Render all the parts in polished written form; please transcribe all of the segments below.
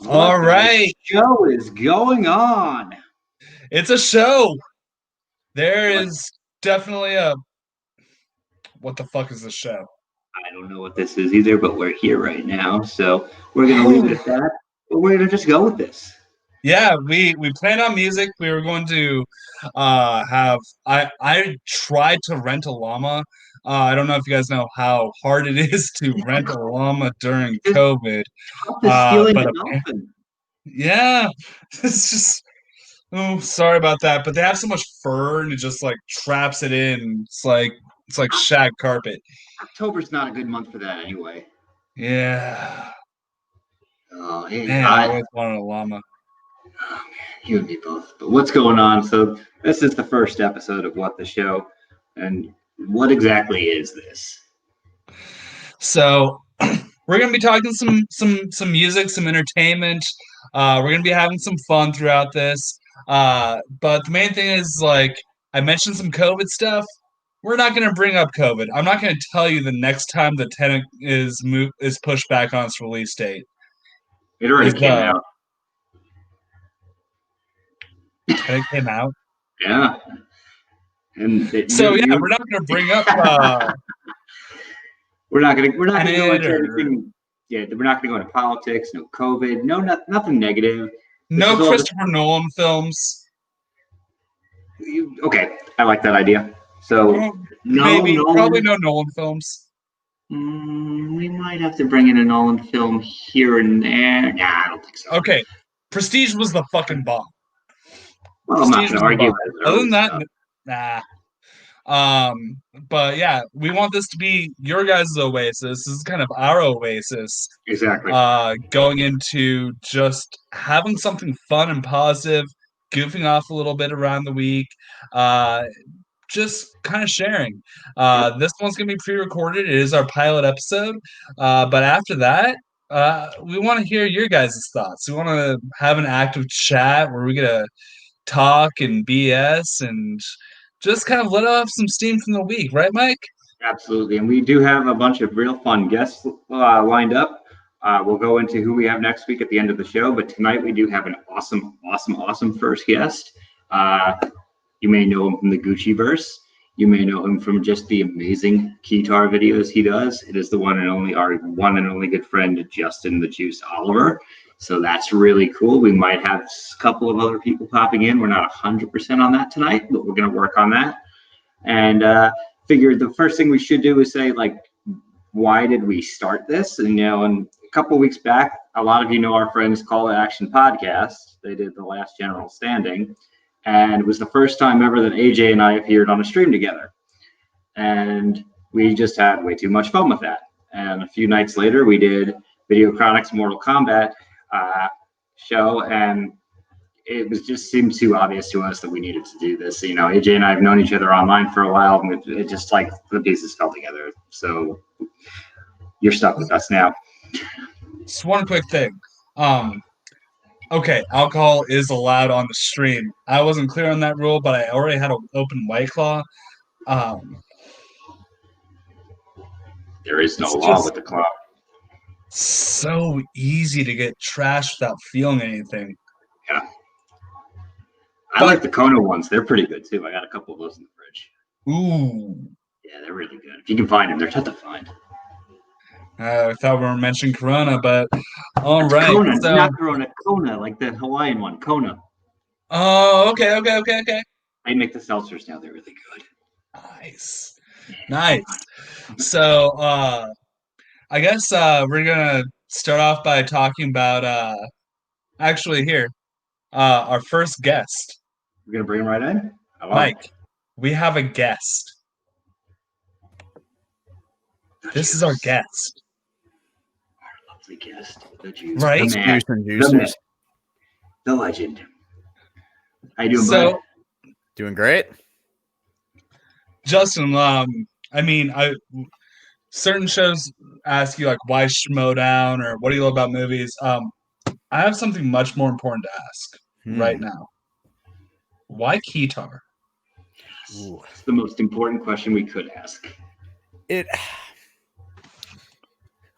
All What the right. show is going on? It's a show. There What? is definitely a what the fuck is the show? I don't know what this is either, but we're here right now, so we're gonna leave it at that. But we're gonna just go with this. Yeah, we planned on music. We were going to have I tried to rent a llama. I don't know if you guys know how hard it is to rent a llama during It's COVID. tough as stealing But a dolphin. yeah, it's just oh, sorry about that. But they have so much fur and it just like traps it in. It's like shag carpet. October's not a good month for that anyway. Yeah. Hey, Man, I always wanted a llama. oh, you and me both. But what's going on? So this is the first episode of What the Show, and what exactly is this? So we're gonna be talking some music, some entertainment. We're gonna be having some fun throughout this. But the main thing is like I mentioned some COVID stuff. We're not gonna bring up COVID. I'm not gonna tell you the next time the tenant is pushed back on its release date. It already Is came out. Tenant came out? Yeah, and So yeah, we're not gonna bring up we're not gonna go Tenet into or anything. Yeah, we're not gonna go into politics. No COVID. No, nothing negative. This no is all just Christopher Nolan films. okay. I like that idea. So Well, no maybe, probably Nolan. no Nolan films. We might have to bring in a Nolan film here and there. Nah, I don't think so. Okay, Prestige was the fucking bomb. Well, I'm not Prestige going was to the argue bomb. with his Other early than that, stuff. nah. But yeah, we want this to be your guys' oasis. This is kind of our oasis. Exactly. Going into just having something fun and positive, goofing off a little bit around the week. Uh, just kind of sharing. Yep. This one's gonna be pre-recorded. It is our pilot episode. But after that, we want to hear your guys' thoughts. We want to have an active chat where we get to talk and BS and just kind of let off some steam from the week, right, Mike? Absolutely. And we do have a bunch of real fun guests lined up. We'll go into who we have next week at the end of the show. But tonight we do have an awesome first guest. Uh, you may know him from the Gucci verse. You may know him from just the amazing guitar videos he does. It is the one and only, our one and only good friend, Justin the Juice Oliver. So that's really cool. We might have a couple of other people popping in. We're not 100% on that tonight, but we're going to work on that. And figured the first thing we should do is say, like, why did we start this? And a couple of weeks back, a lot of you know our friends Call to Action podcast. They did the last General Standing. And it was the first time ever that AJ and I appeared on a stream together. And we just had way too much fun with that. And a few nights later, we did Video Chronics Mortal Kombat show, and it was just seemed too obvious to us that we needed to do this. AJ and I have known each other online for a while, and it just like the pieces fell together. So you're stuck with us now. Just one quick thing. Okay, alcohol is allowed on the stream. I wasn't clear on that rule, but I already had an open White Claw. There is no It's law just with the club. so easy to get trashed without feeling anything. Yeah. I like the Kona ones. They're pretty good too. I got a couple of those in the fridge. Ooh. Yeah, they're really good. If you can find them, they're tough to find. I thought we were mentioning Corona, but all right. Kona, So, not Corona, Kona, like the Hawaiian one, Kona. oh, okay. I make the seltzers now. They're really good. Nice. So, I guess we're gonna start off by talking about actually here, our first guest, We're gonna bring them right in. I love Mike. it. We have a guest. This is our guest. Our lovely guest, the Juice, Right? the man, the myth, the legend. How you doing, bud? Doing great. Justin, certain shows ask you like why Schmodown or what do you love about movies. I have something much more important to ask right now. Why Keytar? It's the most important question we could ask.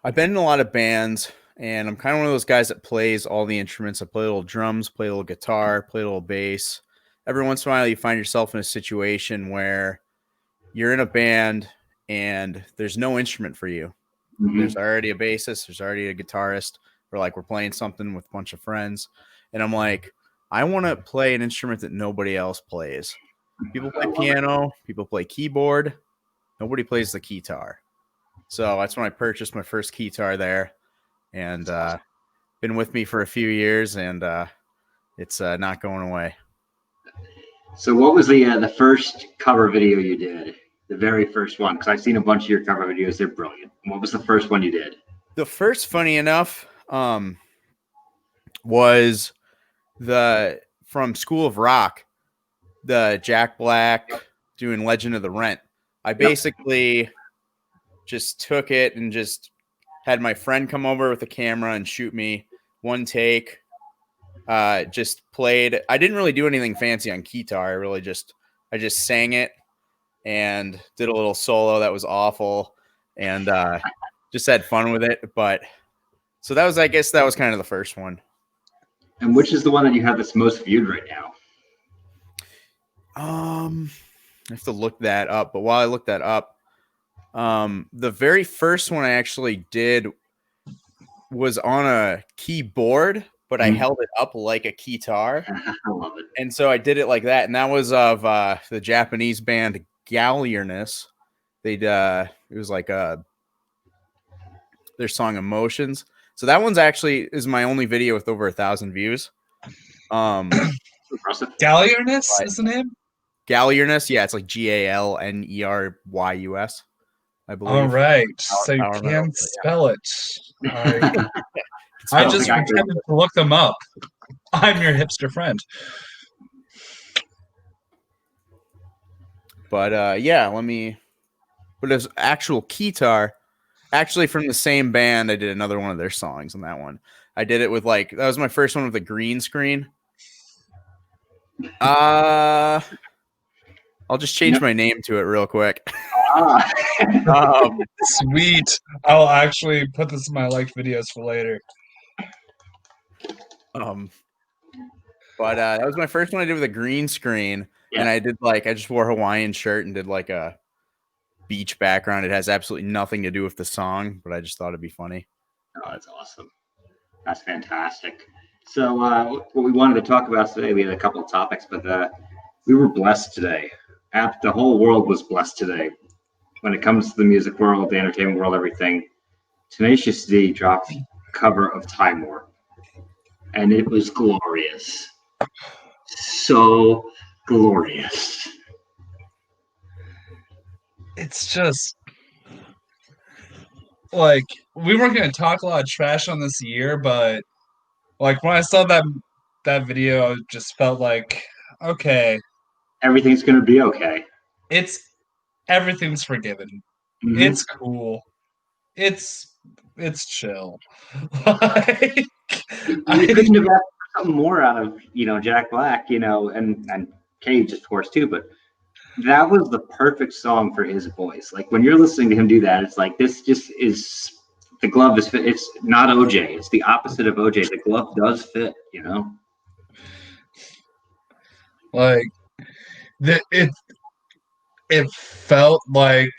I've been in a lot of bands. and I'm kind of one of those guys that plays all the instruments. I play little drums, play a little guitar, play a little bass. Every once in a while, you find yourself in a situation where you're in a band and there's no instrument for you. Mhm. There's already a bassist, there's already a guitarist, or like we're playing something with a bunch of friends. And I'm like, I want to play an instrument that nobody else plays. People play piano, people play keyboard. Nobody plays the guitar. So that's when I purchased my first guitar there, and been with me for a few years, and it's not going away. So what was the first cover video you did? The very first one? Because I've seen a bunch of your cover videos. They're brilliant. What was the first one you did? The first, funny enough, was from School of Rock, the Jack Black doing Legend of the Rent. I basically just took it and just had my friend come over with a camera and shoot me one take. Just played. I didn't really do anything fancy on guitar. I just sang it and did a little solo that was awful, and just had fun with it. But so I guess that was kind of the first one. And which is the one that you have that's most viewed right now? I have to look that up. But while I look that up, the very first one I actually did was on a keyboard, but I held it up like a guitar. I love it. And so I did it like that. And that was of the Japanese band Gallierness. It was like their song Emotions. So that one's actually is my only video with over 1,000 views. Impressive. Gallierness is the name? Gallierness, yeah, it's like Galneryus, I believe. All right, so you can spell it. I just pretended to look them up. I'm your hipster friend. But yeah, but as actual guitar, actually from the same band, I did another one of their songs on that one. I did it with that was my first one with a green screen. I'll just change my name to it real quick. Sweet. I'll actually put this in my liked videos for later. But that was my first one I did with a green screen, and I did I just wore a Hawaiian shirt and did like a beach background. It has absolutely nothing to do with the song, but I just thought it'd be funny. Oh, that's awesome. That's fantastic. So what we wanted to talk about today, we had a couple of topics, but we were blessed today. The whole world was blessed today. When it comes to the music world, the entertainment world, everything, Tenacious D dropped a cover of Time Warp, and it was glorious. So glorious. It's just we weren't going to talk a lot of trash on this year, but when I saw that video, I just felt like, okay, everything's going to be okay. Everything's forgiven. Mm-hmm. It's cool. It's chill. You couldn't have asked for something more out of Jack Black, and Cage, of course, too. But that was the perfect song for his voice. Like when you're listening to him do that, it's like this just is the glove is fit. It's not OJ. It's the opposite of OJ. The glove does fit. It felt like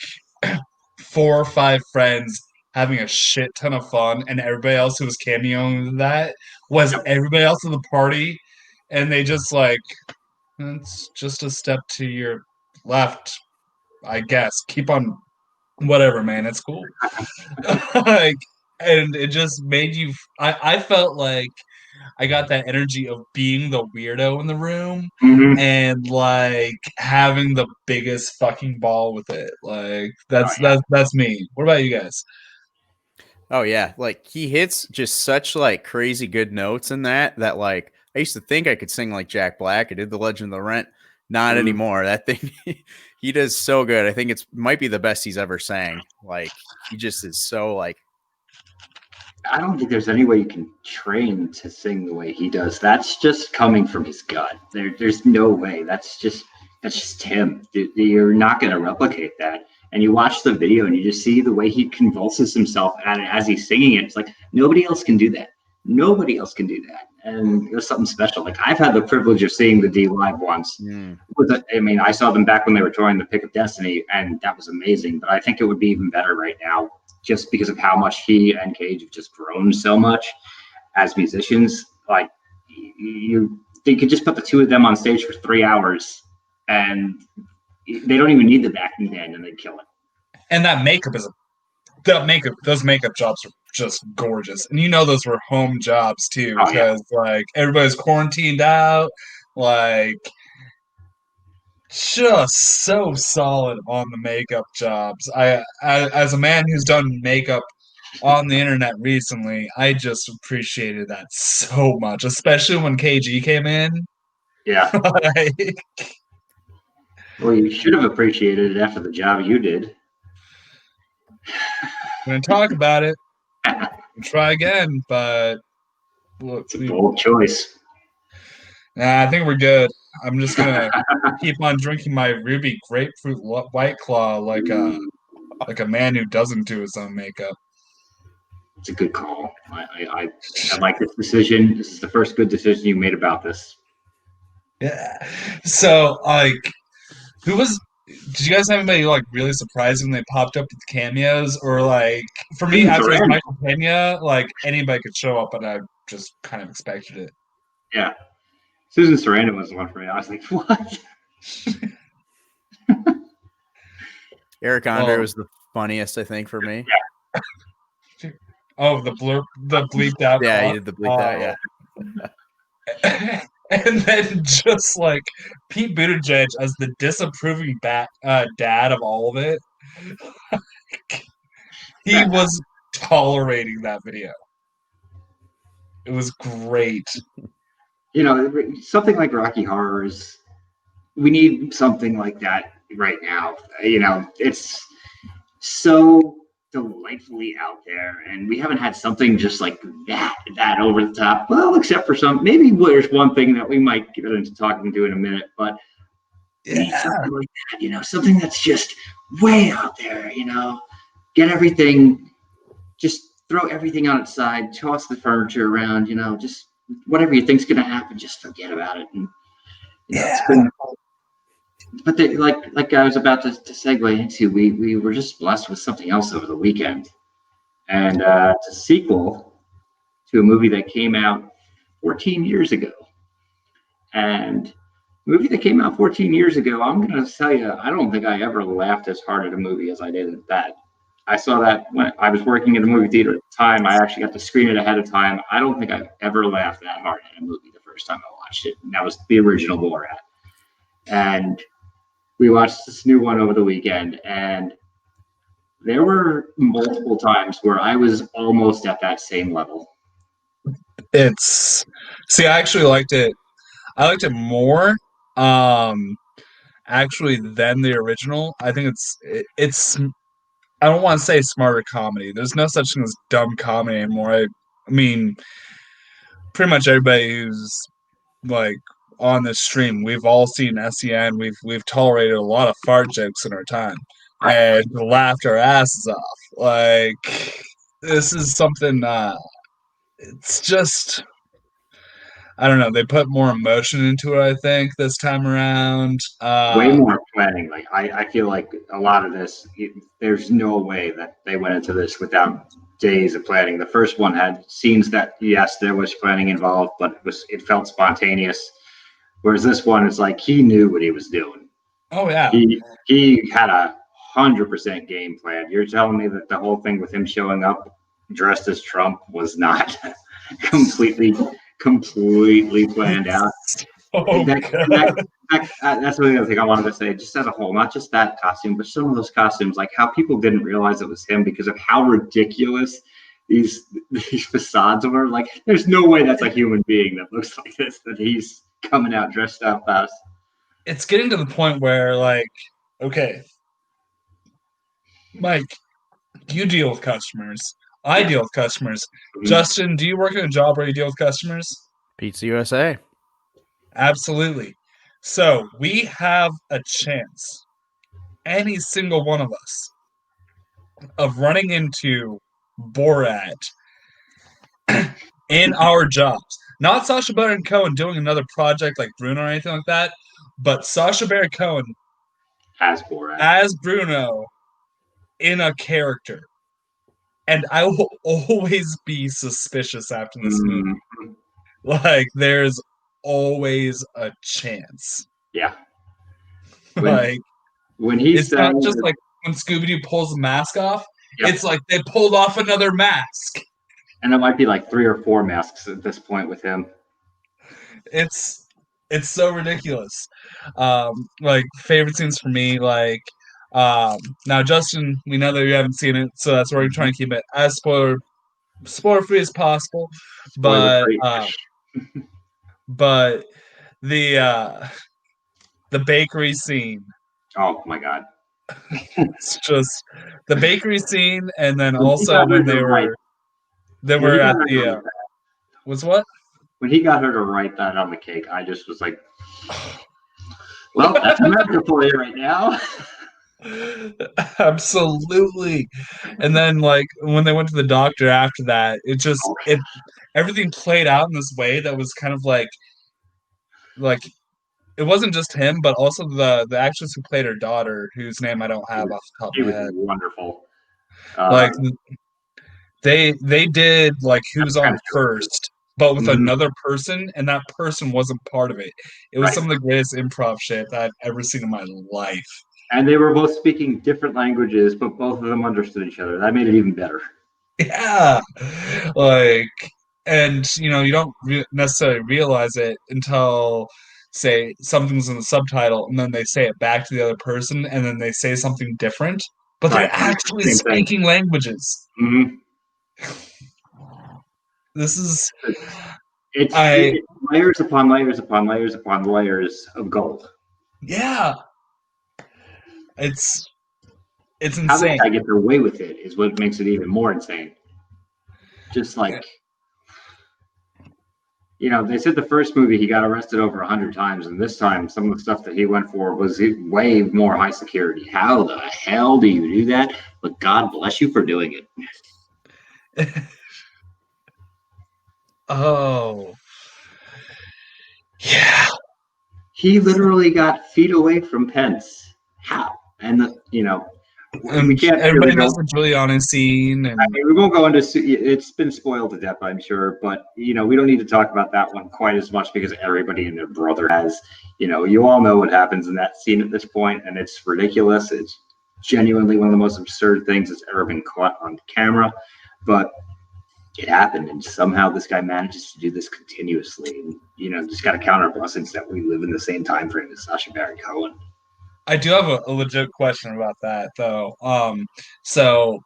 4 or 5 friends having a shit ton of fun, and everybody else who was cameoing that was everybody else in the party, and they just it's just a step to your left, I guess. Keep on, whatever, man. It's cool. And it just made you. I felt like I got that energy of being the weirdo in the room and having the biggest fucking ball with it. That's me. What about you guys? Oh yeah, he hits just such crazy good notes in that I used to think I could sing like Jack Black. I did the Legend of the Rent, not anymore. That thing he does so good. I think might be the best he's ever sang. He just is so I don't think there's any way you can train to sing the way he does. That's just coming from his gut. There's no way. That's just him. You're not going to replicate that. And you watch the video and you just see the way he convulses himself at it as he's singing it. It's like nobody else can do that. Nobody else can do that. And it was something special. Like I've had the privilege of seeing the D live once. I mean, I saw them back when they were touring the Pick of Destiny, and that was amazing. But I think it would be even better right now, just because of how much he and Cage have just grown so much as musicians. Like they could just put the two of them on stage for 3 hours, and they don't even need the backing band, and they'd kill it. And those makeup jobs are just gorgeous. And those were home jobs too, because like everybody's quarantined out, like just so solid on the makeup jobs. I as a man who's done makeup on the internet recently, I just appreciated that so much, especially when KG came in. Yeah. Like, well, you should have appreciated it after the job you did. We're gonna talk about it. Try again, but look, it's a bold choice. Nah, I think we're good. I'm just gonna keep on drinking my Ruby Grapefruit White Claw like a man who doesn't do his own makeup. It's a good call. I like this decision. This is the first good decision you made about this. Yeah. So, like, did you guys have anybody, like, really surprising they popped up with cameos? Or, like, for me, after it was Michael Pena, like, anybody could show up, and I just kind of expected it. Yeah. Susan Sarandon was the one for me. I was like, what? Eric Andre was the funniest, I think, for me. Yeah. Oh, the bleeped out. Yeah, he did the bleeped out, yeah. And then just like Pete Buttigieg as the disapproving dad of all of it. He was tolerating that video. It was great. Something like Rocky Horror we need something like that right now. It's so delightfully out there, and we haven't had something just like that over the top. Well, except for maybe there's one thing that we might get into talking to in a minute, but something like that, something that's just way out there, get everything, just throw everything on its side, toss the furniture around, just whatever you think's going to happen, just forget about it. And but like I was about to segue into, we were just blessed with something else over the weekend, and it's a sequel to a movie that came out 14 years ago. And the movie that came out 14 years ago, I'm going to tell you, I don't think I ever laughed as hard at a movie as I did at that. I saw that when I was working in a movie theater at the time. I actually got to screen it ahead of time. I don't think I've ever laughed that hard at a movie the first time I watched it. And that was the original Borat. And we watched this new one over the weekend, and there were multiple times where I was almost at that same level. I actually liked it. I liked it more, actually, than the original. I think it's. I don't want to say smarter comedy. There's no such thing as dumb comedy anymore. I mean, pretty much everybody who's like on this stream, we've all seen SEN. We've tolerated a lot of fart jokes in our time and laughed our asses off. Like, this is something. It's just, I don't know. They put more emotion into it, I think, this time around. Way more planning. Like I feel like a lot of this, there's no way that they went into this without days of planning. The first one had scenes that, yes, there was planning involved, but it felt spontaneous. Whereas this one is like he knew what he was doing. Oh yeah, he had 100% game plan. You're telling me that the whole thing with him showing up dressed as Trump was not completely planned out? That's the other thing I wanted to say, just as a whole, not just that costume, but some of those costumes, like how people didn't realize it was him because of how ridiculous these facades were. Like, there's no way that's a human being that looks like this, that he's coming out dressed up as. It's getting to the point where, like, okay, Mike, you deal with customers. I deal with customers. Mm-hmm. Justin, do you work in a job where you deal with customers? Pizza USA. Absolutely. So we have a chance any single one of us of running into Borat in our jobs. Not Sacha Baron Cohen doing another project like Bruno or anything like that, but Sacha Baron Cohen As Borat. as Bruno in a character. And I will always be suspicious after this movie. Like, there's always a chance. Yeah. When he it's not just like when Scooby-Doo pulls the mask off, yep. It's like they pulled off another mask. And it might be like 3 or 4 masks at this point with him. It's so ridiculous. Like favorite scenes for me, like now Justin, we know that you haven't seen it, so that's why we're trying to keep it as spoiler free as possible. But but the bakery scene. Oh my god. It's just the bakery scene, and then also when they were at the was what? When he got her to write that on the cake, I just was like, well, that's America for you right now. Absolutely. And then like when they went to the doctor after that, everything played out in this way that was kind of like it wasn't just him, but also the actress who played her daughter, whose name I don't have off the top of my head. Wonderful. Like they did like who's on first, but with another person, and that person wasn't part of it. It was some of the greatest improv shit that I've ever seen in my life. And they were both speaking different languages, but both of them understood each other. That made it even better. Yeah. Like, and you don't necessarily realize it until, say, something's in the subtitle, and then they say it back to the other person, and then they say something different, but they're actually speaking languages. Mm-hmm. This is it's layers upon layers upon layers upon layers of gold. Yeah. It's insane. How that guy gets away with it is what makes it even more insane. Just like, they said the first movie he got arrested over 100 times, and this time some of the stuff that he went for was way more high security. How the hell do you do that? But God bless you for doing it. Oh. Yeah. He literally got feet away from Pence. How? And we can't. Everybody knows the Giuliani scene. And we won't go into. It's been spoiled to death, I'm sure. But we don't need to talk about that one quite as much because everybody and their brother has. You all know what happens in that scene at this point, and it's ridiculous. It's genuinely one of the most absurd things that's ever been caught on camera. But it happened, and somehow this guy manages to do this continuously. And just got to counter blessings that we live in the same time frame as Sacha Baron Cohen. I do have a legit question about that, though. So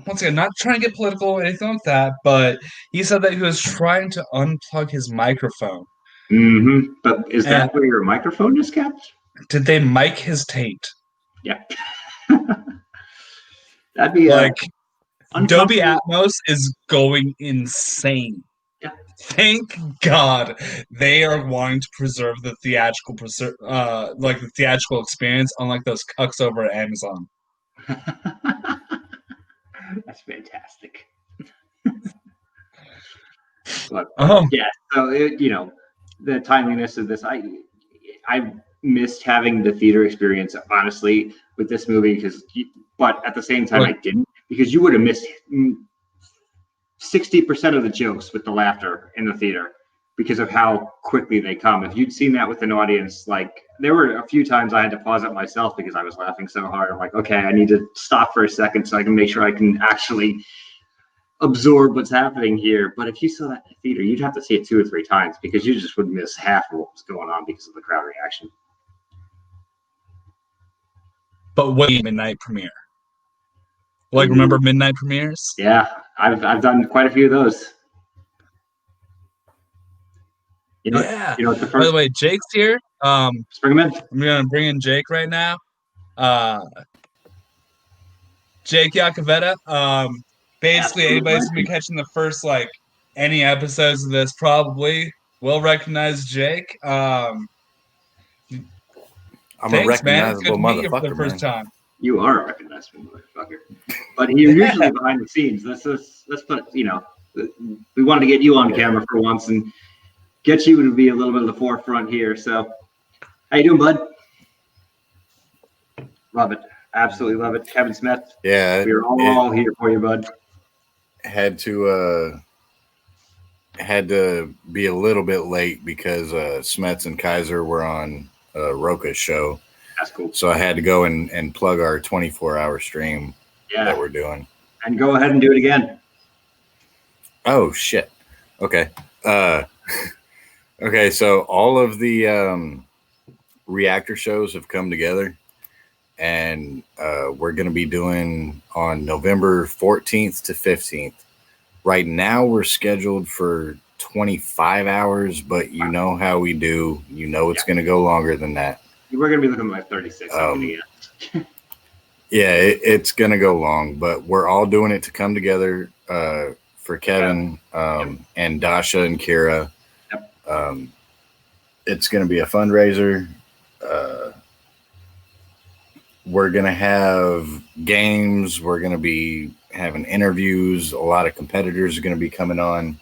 once again, not trying to get political or anything like that, but he said that he was trying to unplug his microphone. Mm-hmm. But is that where your microphone is kept? Did they mic his taint? Yeah. That'd be like Dolby Atmos is going insane. Yeah. Thank God they are wanting to preserve the theatrical the theatrical experience, unlike those cucks over at Amazon. That's fantastic. But so the timeliness of this, I missed having the theater experience, honestly, with this movie but at the same time I didn't, because you would have missed 60% of the jokes with the laughter in the theater because of how quickly they come. If you'd seen that with an audience, there were a few times I had to pause it myself because I was laughing so hard. I'm like, okay, I need to stop for a second so I can make sure I can actually absorb what's happening here. But if you saw that in the theater, you'd have to see it 2 or 3 times because you just would miss half of what was going on because of the crowd reaction. But what midnight premiere? Remember midnight premieres? Yeah, I've done quite a few of those. By the way, Jake's here. Let's bring him in. I'm gonna bring in Jake right now. Jake Iacovetta. Basically, anybody's gonna be catching the first any episodes of this probably will recognize Jake. I'm Thanks, a man. It's good recognizable to meet you for the motherfucker, first man. time. You are a recognizable motherfucker. But you're usually behind the scenes. Let's put, we wanted to get you on camera for once and get you to be a little bit of the forefront here. So, how you doing, bud? Love it. Absolutely love it. Kevin Smith, Yeah, we're all here for you, bud. had to be a little bit late because Smets and Kaiser were on Roka's show. That's cool. So I had to go and plug our 24-hour stream that we're doing. And go ahead and do it again. Oh shit. Okay. Okay, so all of the reactor shows have come together, and we're going to be doing on November 14th to 15th. Right now we're scheduled for 25 hours, but you know how we do. You know it's going to go longer than that. We're going to be looking at like 36. Yeah, it's going to go long, but we're all doing it to come together for Kevin and Dasha and Kira. Yep. It's going to be a fundraiser. We're going to have games. We're going to be having interviews. A lot of competitors are going to be coming on.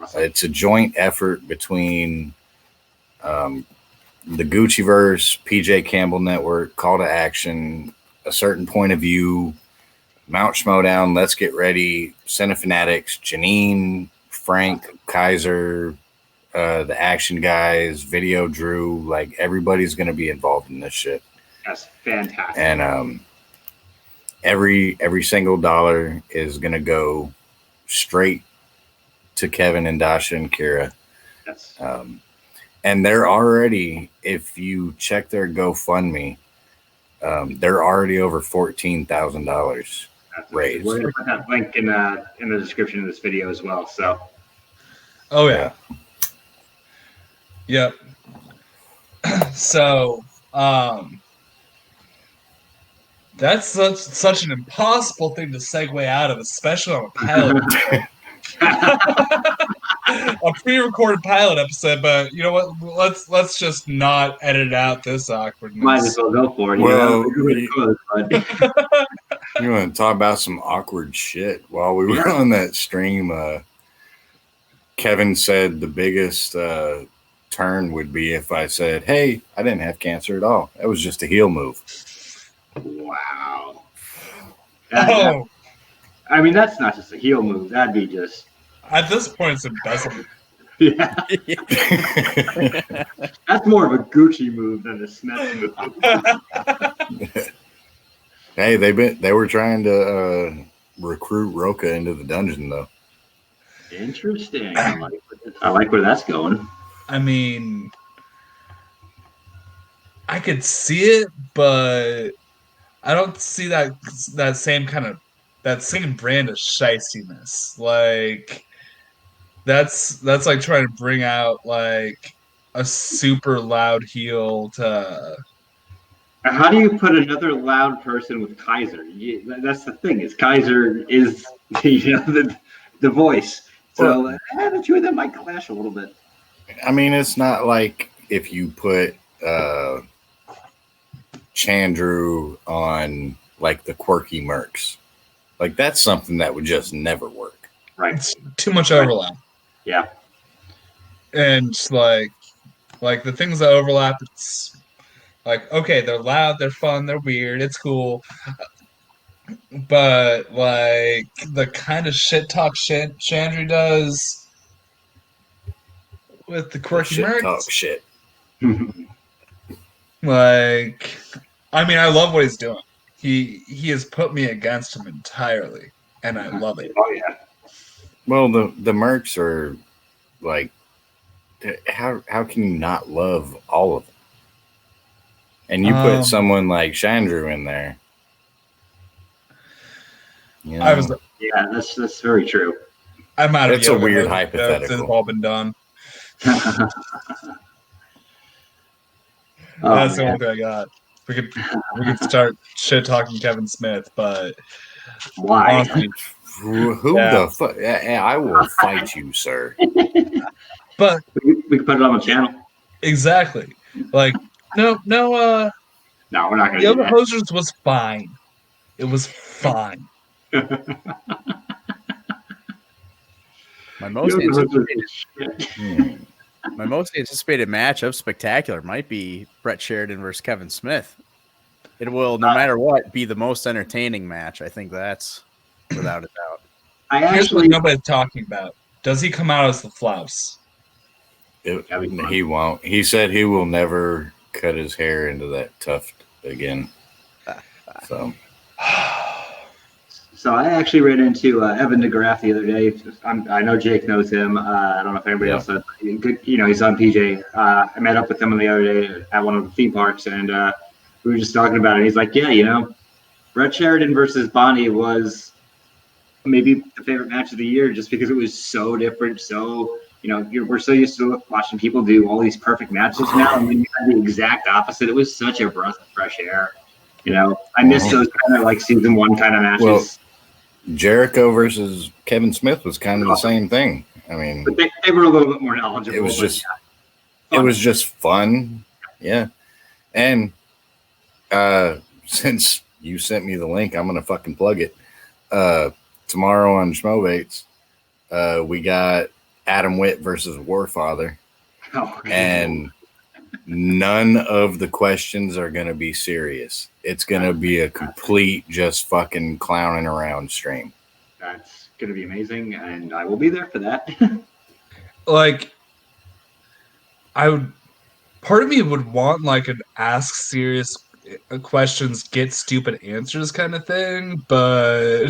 Awesome. It's a joint effort between the Gucciverse, PJ Campbell Network, Call to Action, A Certain Point of View, Mount Schmodown, Let's Get Ready, Cinefanatics, Janine, Frank, Kaiser, the Action Guys, Video Drew. Like, everybody's going to be involved in this shit. That's fantastic. And every single dollar is going to go straight to Kevin and Dasha and Kira. That's and they're already, if you check their GoFundMe, they're already over $14,000 raised. We're going to put that link in the description of this video as well. So, Oh yeah. Yep. So, that's such an impossible thing to segue out of, especially on a pilot. A pre-recorded pilot episode, but you know what? Let's just not edit out this awkwardness. might as well go for it. Well, Really close, bud. You want to talk about some awkward shit? While we were on that stream, Kevin said the biggest turn would be if I said, "Hey, I didn't have cancer at all. That was just a heel move." Wow. Oh, I mean, that's not just a heel move. That'd be just. at this point, it's embezzlement. Yeah. That's more of a Gucci move than a Smith move. Hey, they were trying to recruit Roka into the dungeon, though. Interesting. I like where that's going. I mean, I could see it, but I don't see that same brand of shystiness. Like that's like trying to bring out like a super loud heel to. How do you put another loud person with Kaiser? That's the thing. Is Kaiser is the voice. So the two of them might clash a little bit. I mean, it's not like if you put Chandru on like the quirky Mercs. Like, that's something that would just never work. Right. It's too much overlap. Yeah. And like the things that overlap, it's like, okay, they're loud, they're fun, they're weird, it's cool. But like the kind of shit talk Chandru does with the quirky Shit Mercs, talk shit. like, I mean, I love what he's doing. He has put me against him entirely, and I love it. Oh yeah. Well, the Mercs are like, how can you not love all of them? And you put someone like Chandru in there. You know, Yeah, that's very true. I'm out of It's a yoga. weird Those hypothetical. have all been done. Oh, That's the man. only thing I got. We could start shit talking Kevin Smith, but Why? honestly, who Yeah. the fuck? I will fight you, sir. but We can put it on the channel. exactly, like no No, we're not going The to do other hosers was fine. It was fine. that. My The most other hosers anticipated, is shit. my most anticipated match of Spectacular might be Brett Sheridan versus Kevin Smith. It will, no matter what, be the most entertaining match. I think that's without a doubt. I Here's what actually, nobody's talking about. Does he come out as the Flouse? That'd be fun. He won't. He said he will never cut his hair into that tuft again. So So I actually ran into Evan DeGraff the other day. I know Jake knows him. I don't know if anybody Yeah. else does. He's on PJ. I met up with him the other day at one of the theme parks, and we were just talking about it. He's like, yeah, Brett Sheridan versus Bonnie was maybe the favorite match of the year just because it was so different. So, we're so used to watching people do all these perfect matches now, and then you had the exact opposite. It was such a breath of fresh air. I miss those kind of like season one kind of matches. Well, Jericho versus Kevin Smith was kind of the same thing. I mean, but they were a little bit more knowledgeable. it was but just fun. it was just fun. Yeah. And since you sent me the link, I'm gonna fucking plug it. Tomorrow on Schmobates, we got Adam Witt versus Warfather. Oh, And none of the questions are going to be serious. It's going to be a complete just fucking clowning around stream. that's going to be amazing, and I will be there for that. Like, part of me would want like an ask serious questions, get stupid answers kind of thing, but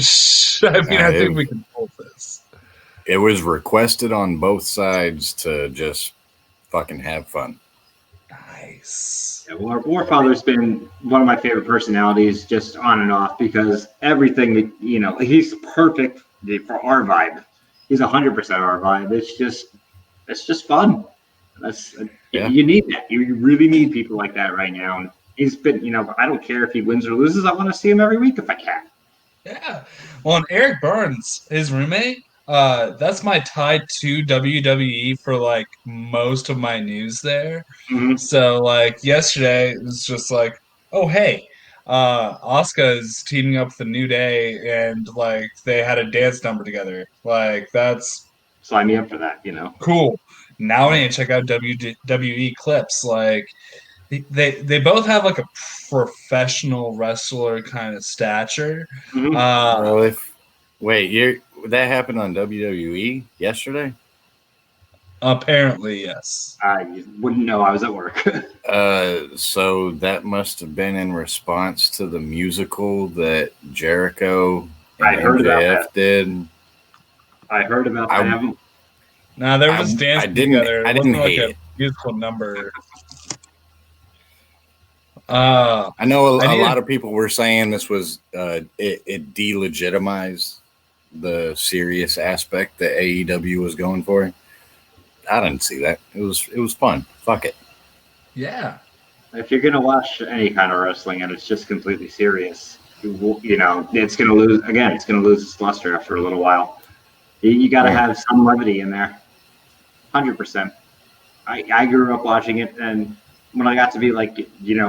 I mean, I think we can pull this. It was requested on both sides to just fucking have fun. Nice. Yeah, Warfather's been one of my favorite personalities, just on and off, because everything that he's perfect for our vibe. He's 100% our vibe. It's just fun. You need that. You really need people like that right now. And he's been, I don't care if he wins or loses. I want to see him every week if I can. Yeah. Well, and Eric Burns, his roommate, that's my tie to WWE for like most of my news there. Mhm. So like yesterday it was just like, oh hey, Asuka is teaming up with the New Day and like they had a dance number together. Like that's Sign me up for that. cool. Now I need to check out WWE clips. Like they both have like a professional wrestler kind of stature. Mhm. Well, wait, that happened on WWE yesterday? Apparently, yes. I wouldn't know. I was at work. So that must have been in response to the musical that Jericho and I heard about MJF that. did. I heard about that. I haven't. Nah, they were just dancing together. It I didn't wasn't like hate a it. musical number. I know I a need- lot of people were saying this was it delegitimized the serious aspect that AEW was going for. I didn't see that. It was fun. Fuck it. Yeah. If you're gonna watch any kind of wrestling and it's just completely serious, it's gonna lose. Again, it's gonna lose its luster after a little while. You got to have some levity in there. 100%. I grew up watching it, and when I got to be like,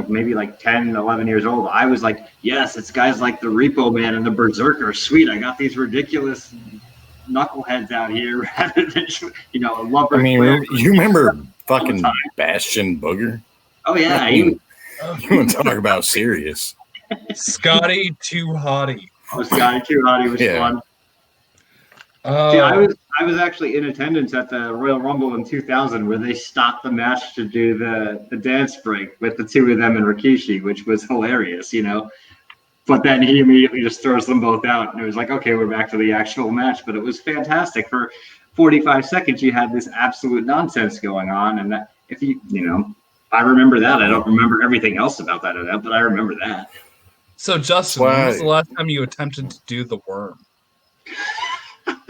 maybe like 10, 11 years old, I was like, yes, it's guys like the Repo Man and the Berserker. Sweet, I got these ridiculous knuckleheads out here rather than, a lumber. I mean, you remember fucking Bastion Booger? Oh, yeah. You want to talk about serious? Scotty Too Hottie. Scotty Too Hottie was Yeah. fun. See, I was actually in attendance at the Royal Rumble in 2000 where they stopped the match to do the dance break with the two of them and Rikishi, which was hilarious, But then he immediately just throws them both out, and it was like, okay, we're back to the actual match. But it was fantastic. For 45 seconds, you had this absolute nonsense going on, and that, if I remember that. I don't remember everything else about that event, but I remember that. So, Justin, when was the last time you attempted to do the worm?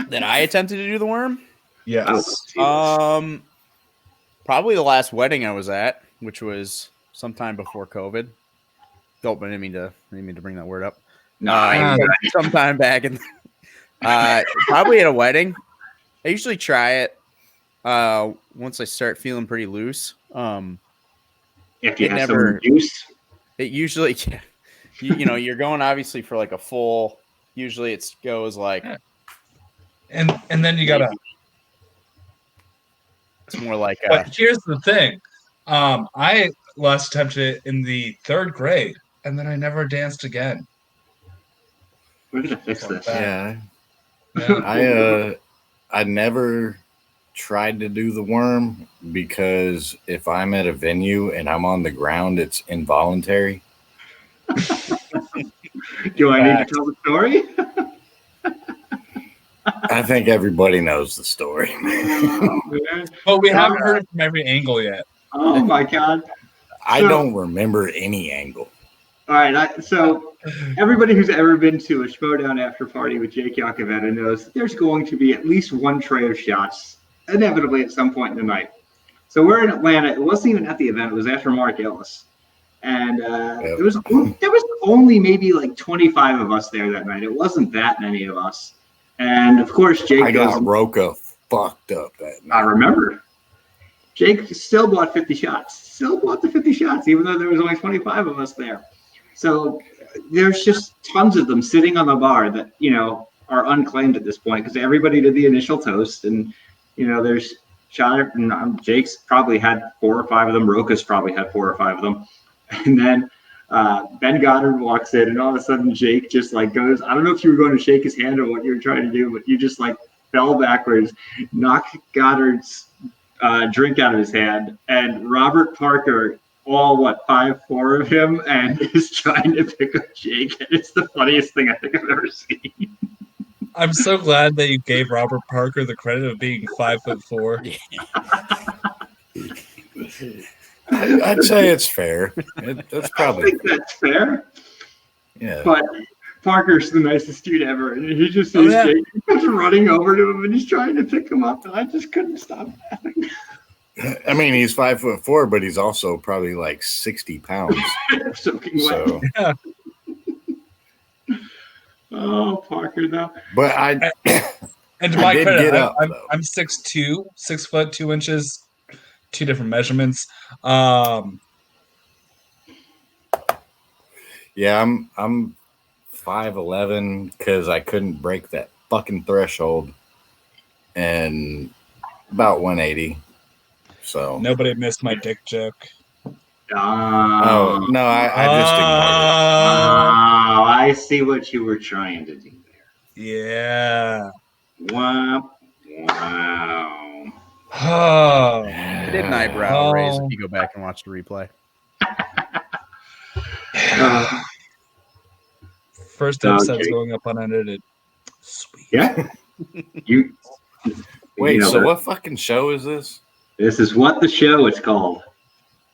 That I attempted to do the worm? Yes. Probably the last wedding I was at, which was sometime before COVID. Don't I didn't mean to bring that word up. No, Sometime back in probably at a wedding. I usually try it once I start feeling pretty loose. if you it have never- some juice. It usually, yeah, you know, you're going obviously for like a full. Usually it goes like and then you gotta. it's more like But here's the thing, I last attempted it in the 3rd grade, and then I never danced again. We're gonna fix this. Bad. Yeah. I never tried to do the worm because if I'm at a venue and I'm on the ground, it's involuntary. Do I need to tell the story? I think everybody knows the story. But we haven't heard it from every angle yet. Oh my god! I don't remember any angle. All right, so everybody who's ever been to a Schmodown after party with Jake Yacovetta knows that there's going to be at least one tray of shots, inevitably at some point in the night. So we're in Atlanta. It wasn't even at the event. It was after Mark Ellis. And there was only maybe like 25 of us there that night. It wasn't that many of us. And, of course, Jake I got Roca fucked up that night. I remember. Jake still bought 50 shots. Still bought the 50 shots, even though there was only 25 of us there. So there's just tons of them sitting on the bar that, you know, are unclaimed at this point because everybody did the initial toast. And, you know, there's shot, and Jake's probably had 4 or 5 of them. Roca's probably had 4 or 5 of them. And then Ben Goddard walks in, and all of a sudden Jake just like goes, I don't know if you were going to shake his hand or what you were trying to do, but you just like fell backwards, knocked Goddard's drink out of his hand, and Robert Parker, all 5'4" of him, and is trying to pick up Jake. And it's the funniest thing I think I've ever seen. I'm so glad that you gave Robert Parker the credit of being 5'4". I'd say it's fair. That's I probably think that's fair. yeah. But Parker's the nicest dude ever, and he just sees Jake. He comes running over to him, and he's trying to pick him up, and I just couldn't stop laughing. I mean, he's 5'4", but he's also probably like 60 pounds. Soaking wet. So, Yeah. Oh, Parker, though. but And to I my did credit, get up, I'm though. 6'2", 6 foot 2 inches, 2 different measurements. Yeah, I'm 5'11" because I couldn't break that fucking threshold, and about 180. So Nobody missed my dick joke. oh no, I just Oh, I see what you were trying to do there. Yeah. Wow. Oh. I did an eyebrow raise if you go back and watch the replay. First episode's going up unedited. Sweet. Yeah. wait. You know, So what fucking show is this? This is what the show is called.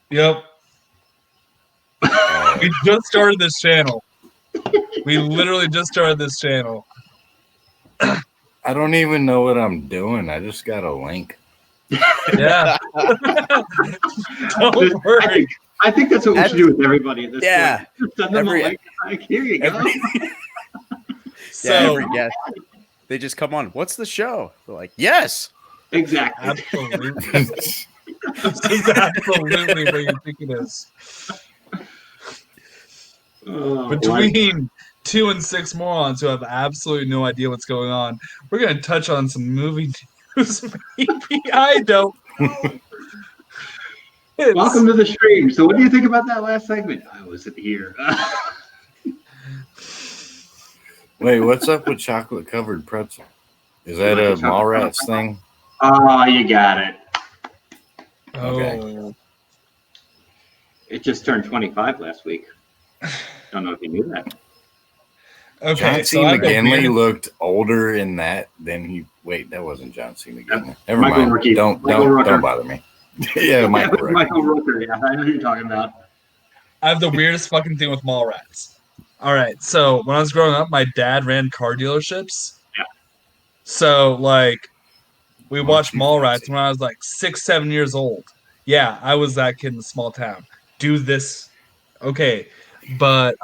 Yep. We just started this channel. We literally just started this channel. I don't even know what I'm doing. I just got a link. Yeah. Don't worry. I think that's what we should do with everybody at this Yeah. point. Send them a link. Like, here you go. So They just come on. What's the show? They're like, yes. Exactly. absolutely. This is absolutely what you think it is. Oh, Between 2 and 6 morons who have absolutely no idea what's going on, we're going to touch on some movie news. Maybe I don't know. Welcome to the stream. So what do you think about that last segment? I wasn't here. Wait, what's up with chocolate covered pretzel? Is that a Mallrats thing? Oh, you got it. Oh. It just turned 25 last week. Don't know if you knew that. Okay, John C. so I've got McGinley weird- looked older in that than he. Wait, that wasn't John C. McGinley. Never Michael mind. Rooker. Don't bother me. Yeah, Michael Rooker. Michael Rooker. Yeah, I know who you're talking about. I have the weirdest fucking thing with Mallrats. All right, so when I was growing up, my dad ran car dealerships. Yeah. So like, we watched Mallrats when I was like 6, 7 years old. Yeah, I was that kid in the small town. Do this, okay? But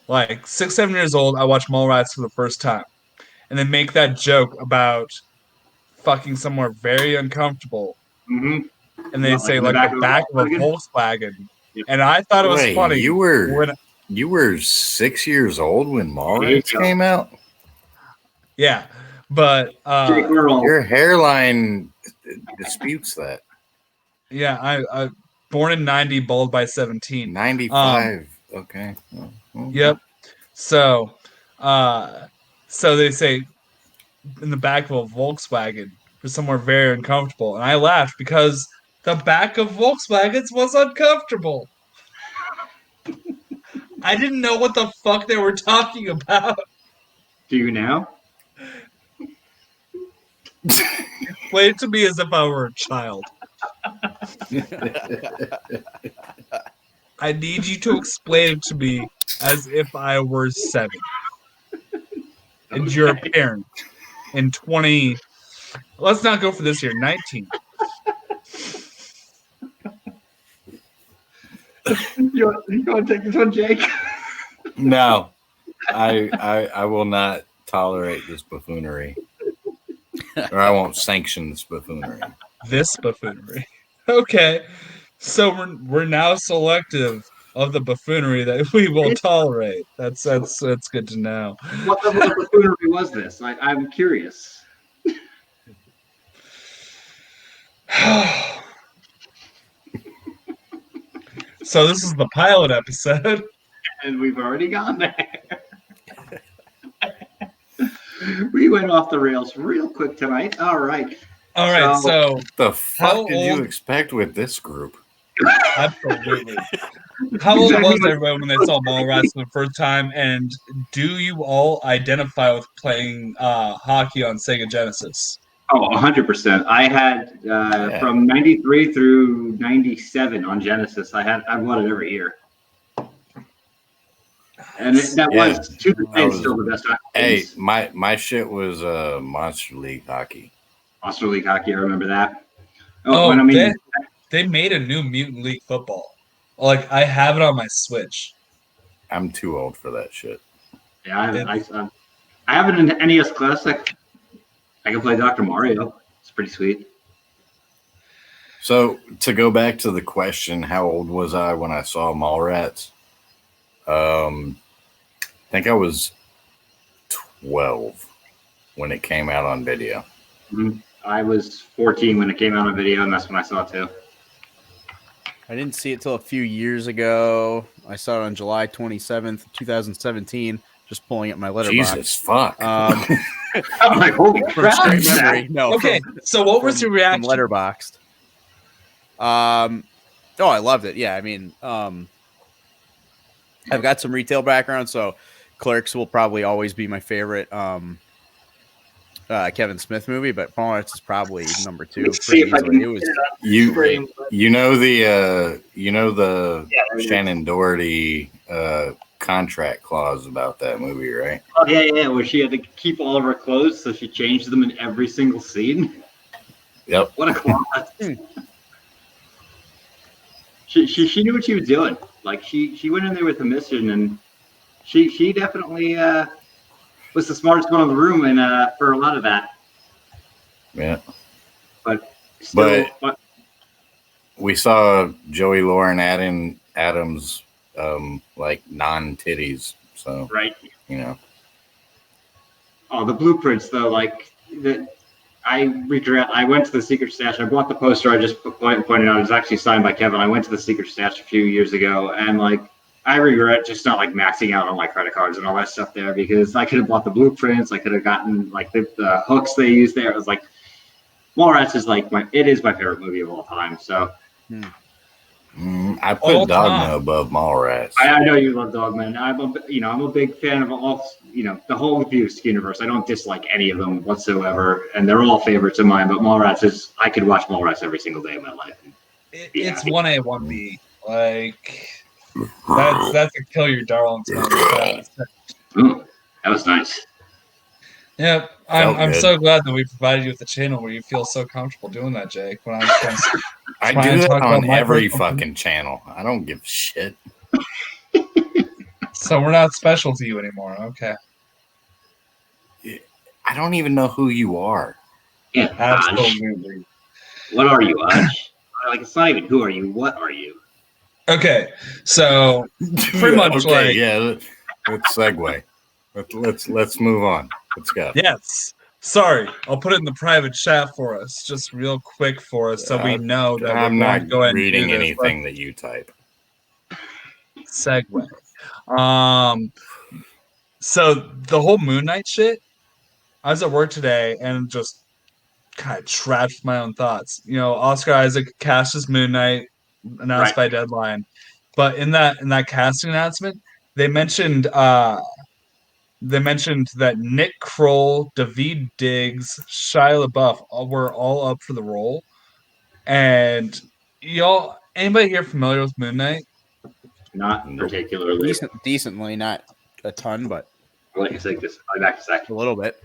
like 6, 7 years old, I watched Mallrats for the first time, and they make that joke about fucking somewhere very uncomfortable, Mm-hmm. and they What, say like like the the back back of of a a Volkswagen. and I thought it was Wait, funny. you were 6 years old when Mallrats came out? Yeah, but Jake, we're all Your hairline disputes that. yeah, I born in 90, bald by 17. 95. Okay. Well, Yep. So, so they say in the back of a Volkswagen for somewhere very uncomfortable, and I laughed because the back of Volkswagens was uncomfortable. I didn't know what the fuck they were talking about. Do you now? Explain it to me as if I were a child. I need you to explain it to me as if I were 7. And you're a parent in 20. Let's not go for this year, 19. You want to take this one, Jake? No, I will not tolerate this buffoonery, or I won't sanction this buffoonery. This buffoonery. Okay. So we're now selective of the buffoonery that we will tolerate. That's good to know. What level of buffoonery was this? I'm curious. So this is the pilot episode. And we've already gone there. We went off the rails real quick tonight. All right. All right, so What the fuck How did you old- expect with this group? absolutely. How old was everyone when they saw Mallrats for the first time? And do you all identify with playing hockey on Sega Genesis? Oh, 100%. I had from 93 through 97 on Genesis. I won it every year. And that Yeah. was to the day was- still the best. Hey, my shit was Monster League hockey. Monster League hockey, I remember that. Oh, and I mean, they made a new Mutant League football. Like I have it on my Switch. I'm too old for that shit. yeah, I have it in NES Classic. I can play Dr. Mario. It's pretty sweet. So to go back to the question, how old was I when I saw Mallrats? I think I was 12 when it came out on video. I was 14 when it came out on video, and that's when I saw it too. I didn't see it till a few years ago. I saw it on July 27th, 2017. Just pulling up my letterbox. Jesus fuck. I'm like, holy From crap! straight memory. No. Okay, so what was your reaction? From Letterboxd. Oh, I loved it. Yeah, I mean, I've got some retail background, so Clerks will probably always be my favorite Kevin Smith movie, but Mallrats is probably number 2. Let's see if I Pretty can easily. get You know the Yeah, Shannon Doherty contract clause about that movie, right? Oh yeah, where she had to keep all of her clothes, so she changed them in every single scene. Yep. What a clause! She knew what she was doing. Like she went in there with a mission, and she definitely was the smartest one in the room, and for a lot of that. Yeah. But still, We saw Joey Lauren Adams like non-titties, so right. you know. Oh, the blueprints though, like I regret. I went to the Secret Stash. I bought the poster. I just pointed out. It was actually signed by Kevin. I went to the Secret Stash a few years ago, and like I regret just not like maxing out on my credit cards and all that stuff there, because I could have bought the blueprints. I could have gotten like the hooks they used there. It was like Mallrats is like it is my favorite movie of all time. So I All put Dogma time. above Mallrats. I know you love Dogman. I'm a big fan of all, the whole Views universe. I don't dislike any of them whatsoever, and they're all favorites of mine. But Mallrats is, I could watch Mallrats every single day of my life. It's 1A, 1B. Like that's a kill your darlings moment. Ooh, that was nice. Yeah, Felt I'm good. so glad that we provided you with a channel where you feel so comfortable doing that, Jake. When I'm trying to I try do and that talk about on my every personal- fucking channel. I don't give a shit. So we're not special to you anymore. Okay, I don't even know who you are. Yeah, absolutely. What are you, Ash? Like, it's not even who are you. What are you? Okay, so pretty much like yeah. Let's segue. Let's move on. Let's go. yes. Sorry, I'll put it in the private chat for us, just real quick for us, so we know that I'm we're going not to go ahead and do reading this. anything that you type. Segue. So the whole Moon Knight shit, I was at work today and just kind of trapped with my own thoughts. You know, Oscar Isaac cast as Moon Knight, announced by Deadline, but in that casting announcement, they mentioned that Nick Kroll, Daveed Diggs, Shia LaBeouf were all up for the role. And y'all, anybody here familiar with Moon Knight? Not Nope. particularly. Decently, not a ton, but Like I said, just back a sec. a little bit.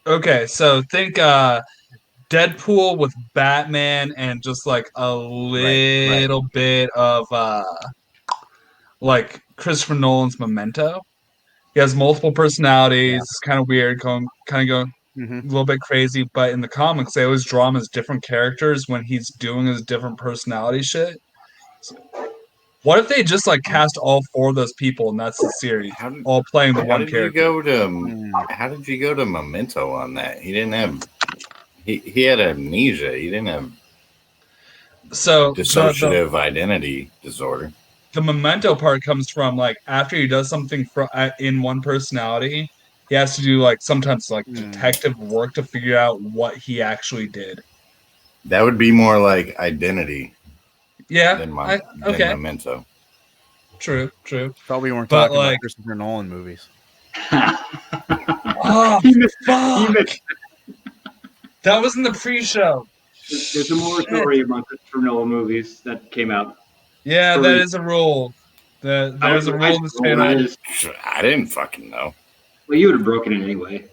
Okay, so think Deadpool with Batman and just like a little bit of like Christopher Nolan's Memento. He has multiple personalities. It's kind of weird, kind of going Mm-hmm. a little bit crazy. But in the comics, they always draw him as different characters when he's doing his different personality shit. So, what if they just like cast all four of those people and that's the series, all playing the one character? How did you go to Memento on that? He didn't have. He had amnesia. He didn't have So dissociative identity disorder. the Memento part comes from like after he does something in one personality, he has to do like sometimes like detective work to figure out what he actually did. That would be more like identity. Yeah. Than okay. Memento. True. Thought we weren't talking about Christopher Nolan movies. Oh, fuck. That was in the pre-show. There's a moratorium among Christopher Nolan movies that came out. Yeah, that is a rule. There's a rule in this channel. I didn't fucking know. Well, you would have broken it anyway.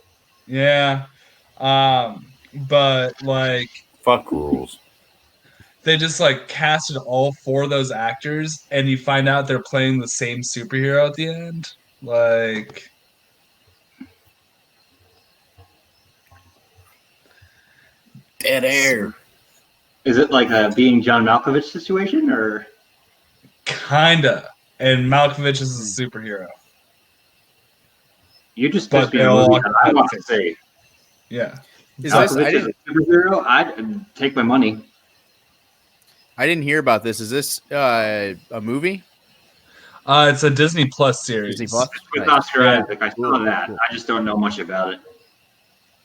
Yeah. But like fuck rules. They just like casted all four of those actors and you find out they're playing the same superhero at the end. Like dead air. Is it like a being John Malkovich situation or kinda? And Malkovich is a superhero. You just pissed me off. I want to say. Yeah. Malkovich is a superhero. I'd take my money. I didn't hear about this. Is this a movie? It's a Disney Plus series. Disney Plus? With Oscar Isaac. I saw that. I just don't know much about it.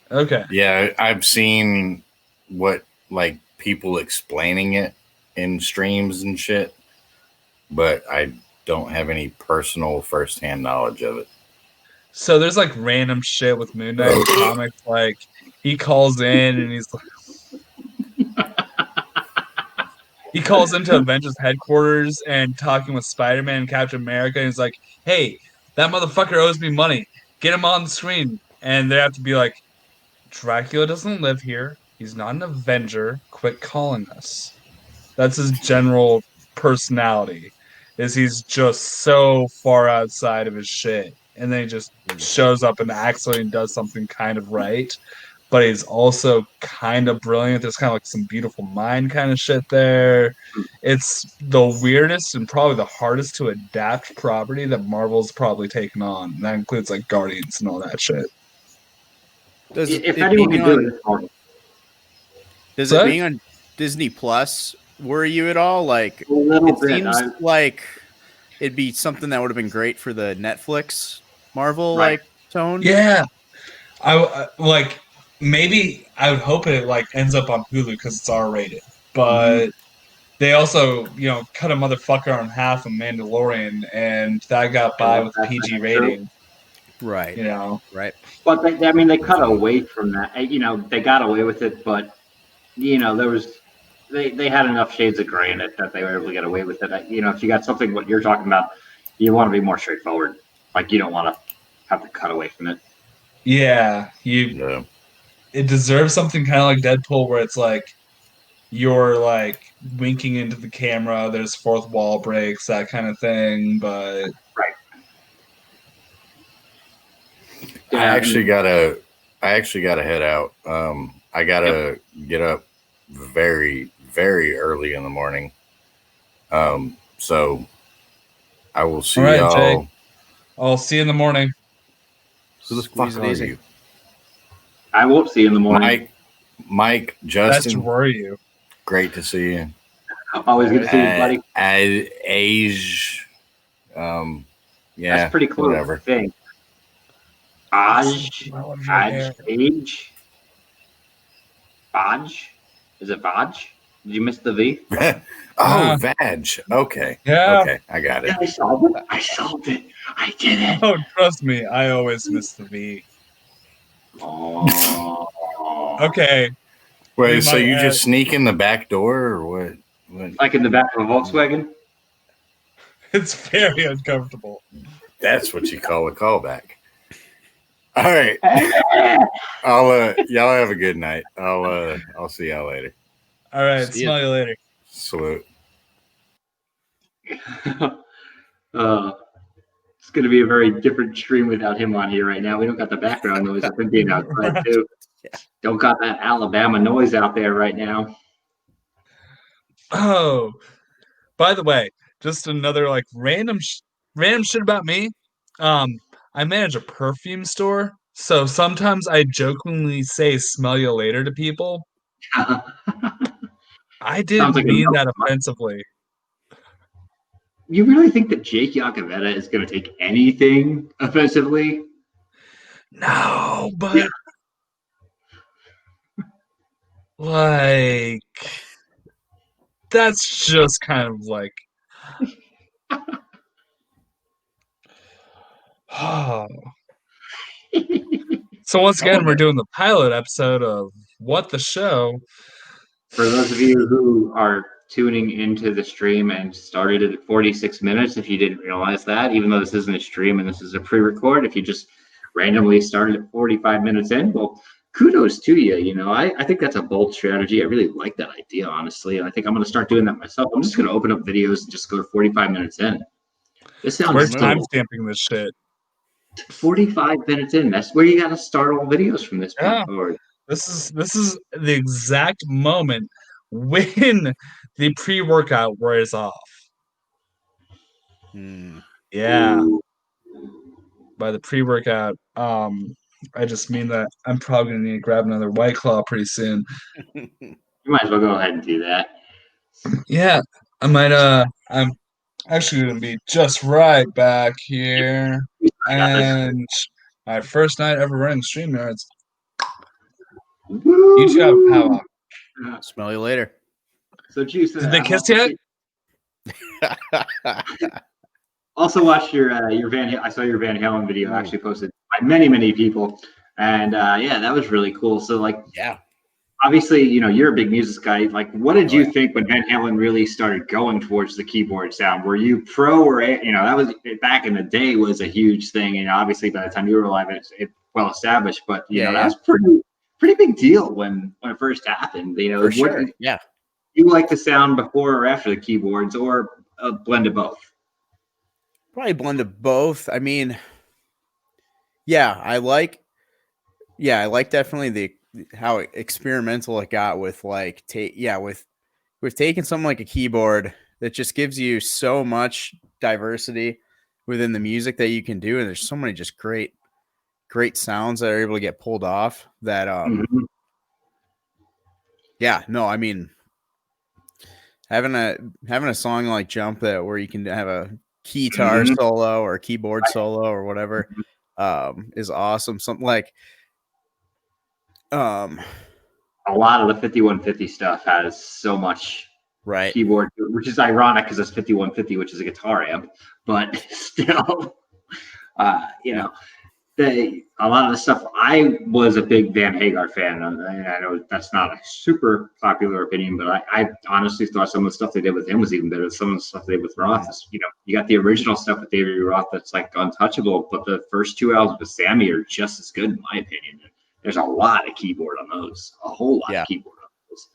Okay. Yeah, I've seen what like people explaining it in streams and shit, but I don't have any personal firsthand knowledge of it. So there's like random shit with Moon Knight in comics. Like he calls in and he's like, he calls into Avengers headquarters and talking with Spider-Man and Captain America, and he's like, "Hey, that motherfucker owes me money. Get him on the screen." And they have to be like, "Dracula doesn't live here. He's not an Avenger. Quit calling us." That's his general personality. Is he's just so far outside of his shit, and then he just shows up and accidentally does something kind of right. But he's also kind of brilliant. There's kind of like some beautiful mind kind of shit there. It's the weirdest and probably the hardest to adapt property that Marvel's probably taken on. And that includes like Guardians and all that shit. If anyone can do it, it's Marvel. Does it being on Disney Plus worry you at all? Like a little it bit. Seems like it'd be something that would have been great for the Netflix Marvel like tone. Yeah, I like. Maybe I would hope it like ends up on Hulu because it's R-rated, but they also cut a motherfucker on half of Mandalorian, and that got by with PG rating, right? Right. But they cut away from that. They got away with it, but there was they had enough shades of gray in it that they were able to get away with it. If you got something what you're talking about, you want to be more straightforward. Like you don't want to have to cut away from it. Yeah, It deserves something kind of like Deadpool, where it's like you're like winking into the camera. There's fourth wall breaks, that kind of thing. But I actually gotta head out. I gotta get up very, very early in the morning. So I will see All right, y'all. Jake. I'll see you in the morning. Who the Squeeze fuck it are easy. you? I won't see you in the morning. Mike, That's Justin, were you. great to see you. Always good to see you, buddy. Age, yeah, That's pretty close. whatever. I think. Age. Vaj? Is it Vaj? Did you miss the V? Vag. Okay. Yeah. Okay, I got it. Yeah, I solved it. I did it. Oh, trust me, I always miss the V. Oh. Okay. Wait, We so might you add- just sneak in the back door or what? Like in the back of a Volkswagen? It's very uncomfortable. That's what you call a callback. All right. I'll y'all have a good night. I'll see y'all later. All right. See ya. Smell you later. Salute. It's going to be a very different stream without him on here right now. We don't got the background noise of him being outside, too. Yeah. Don't got that Alabama noise out there right now. Oh, by the way, just another like random shit about me. I manage a perfume store, so sometimes I jokingly say "smell you later" to people. I didn't like a mean milk that bar. offensively. You really think that Jake Yacovetta is going to take anything offensively? No, but like that's just kind of like So once again, we're doing the pilot episode of What the Show. For those of you who are tuning into the stream and started at 46 minutes, if you didn't realize that, even though this isn't a stream and this is a pre-record, if you just randomly started at 45 minutes in, well, kudos to you. You know, I think that's a bold strategy. I really like that idea, honestly. And I think I'm going to start doing that myself. I'm just going to open up videos and just go to 45 minutes in. This sounds We're dope. timestamping this shit. 45 minutes in. That's where you got to start all videos from this point Yeah. forward. This is the exact moment when the pre-workout wears off. Yeah. Ooh. By the pre-workout, I just mean that I'm probably gonna need to grab another White Claw pretty soon. You might as well go ahead and do that. Yeah, I might. I'm actually gonna be just right back here, and my first night ever running StreamYards. You two have power. Smell you later. So, Juice, Did they kiss yet? Also watched your Van. I saw your Van Halen video actually posted by many people, and yeah, that was really cool. So, like, Yeah. obviously, you know, you're a big music guy. Like, what did you think when Van Halen really started going towards the keyboard sound? Were you pro or, you know, that was back in the day was a huge thing, and obviously by the time you were alive, it's well established. But you know, that was pretty big deal when it first happened. You know, For sure. Yeah. You like the sound before or after the keyboards, or a blend of both? Probably blend of both. I mean, yeah, I like definitely the how experimental it got with like with taking something like a keyboard that just gives you so much diversity within the music that you can do, and there's so many just great sounds that are able to get pulled off that yeah, no, I mean having a song like Jump that where you can have a guitar solo or a keyboard solo or whatever is awesome. Something like a lot of the 5150 stuff has so much keyboard, which is ironic because it's 5150, which is a guitar amp, but still, you know, a lot of the stuff. I was a big Van Hagar fan. I know that's not a super popular opinion, but I honestly thought some of the stuff they did with him was even better than some of the stuff they did with Roth. You know, you got the original stuff with David Roth that's like untouchable, but the first two albums with Sammy are just as good, in my opinion. There's a lot of keyboard on those, a whole lot of keyboard on those.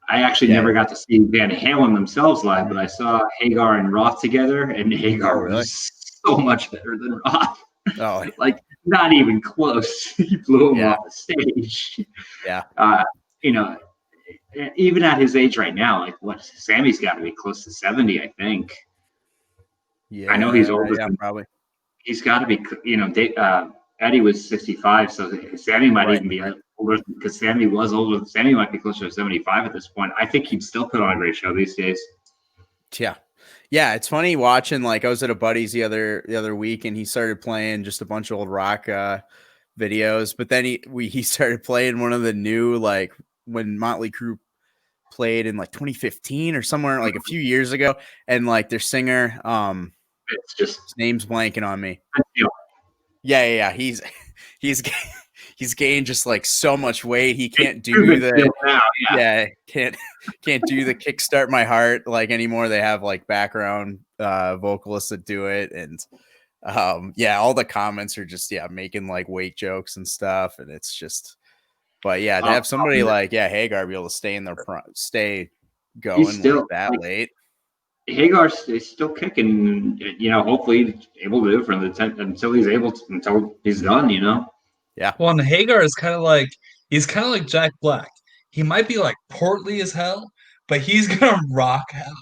I actually never got to see Van Halen themselves live, but I saw Hagar and Roth together, and Hagar was so much better than Roth. Oh, like not even close. He blew him off the stage. Yeah. You know, even at his age right now, like Sammy's got to be close to 70, I think. Yeah, I know he's older yeah, than probably. he's got to be, Eddie was 65, so Sammy might Right, even be right. older because Sammy was older. Sammy might be closer to 75 at this point. I think he'd still put on a great show these days. Yeah. Yeah, it's funny watching, like I was at a buddy's the other week and he started playing just a bunch of old rock videos, but then he started playing one of the new, like when Motley Crue played in like 2015 or somewhere like a few years ago, and like their singer, It's just, his name's blanking on me. you know, Yeah. He's he's gained just like so much weight. He can't do proven the skill now. Yeah. can't do the Kickstart My Heart like anymore. They have like background vocalists that do it, and all the comments are just making like weight jokes and stuff, and it's just, but to have somebody like Hagar be able to stay going still, like that like, late. Hagar is still kicking. Hopefully he's able to do it for until he's done. Yeah. Well, and Hagar is he's kind of like Jack Black. He might be like portly as hell, but he's gonna rock out.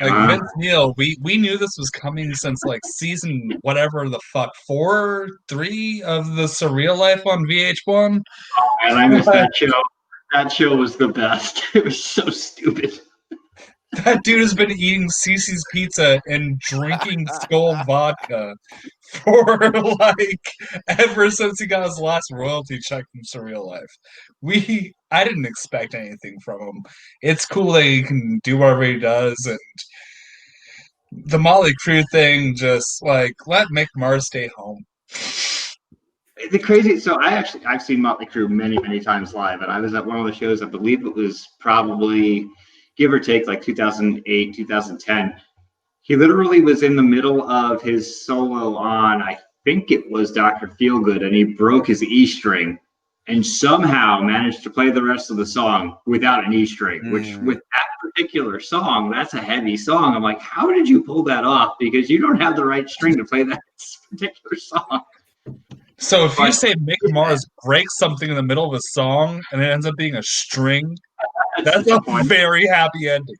Like Vince Neil, we knew this was coming since like season whatever the fuck 4-3 of the Surreal Life on VH1. And I missed that show. That show was the best. It was so stupid. That dude has been eating Cece's Pizza and drinking Skull vodka for like ever since he got his last royalty check from Surreal Life. I didn't expect anything from him. It's cool that he can do whatever he does, and the Motley Crue thing, just like let Mick Mars stay home. The crazy. So I've seen Motley Crue many, many times live, and I was at one of the shows. I believe it was probably, give or take, like 2008, 2010. He literally was in the middle of his solo on, I think it was Dr. Feelgood, and he broke his E string and somehow managed to play the rest of the song without an E string, which with that particular song, that's a heavy song. I'm like, how did you pull that off? Because you don't have the right string to play that particular song. So if you say Mick Mars breaks something in the middle of a song and it ends up being a string, that's a very happy ending.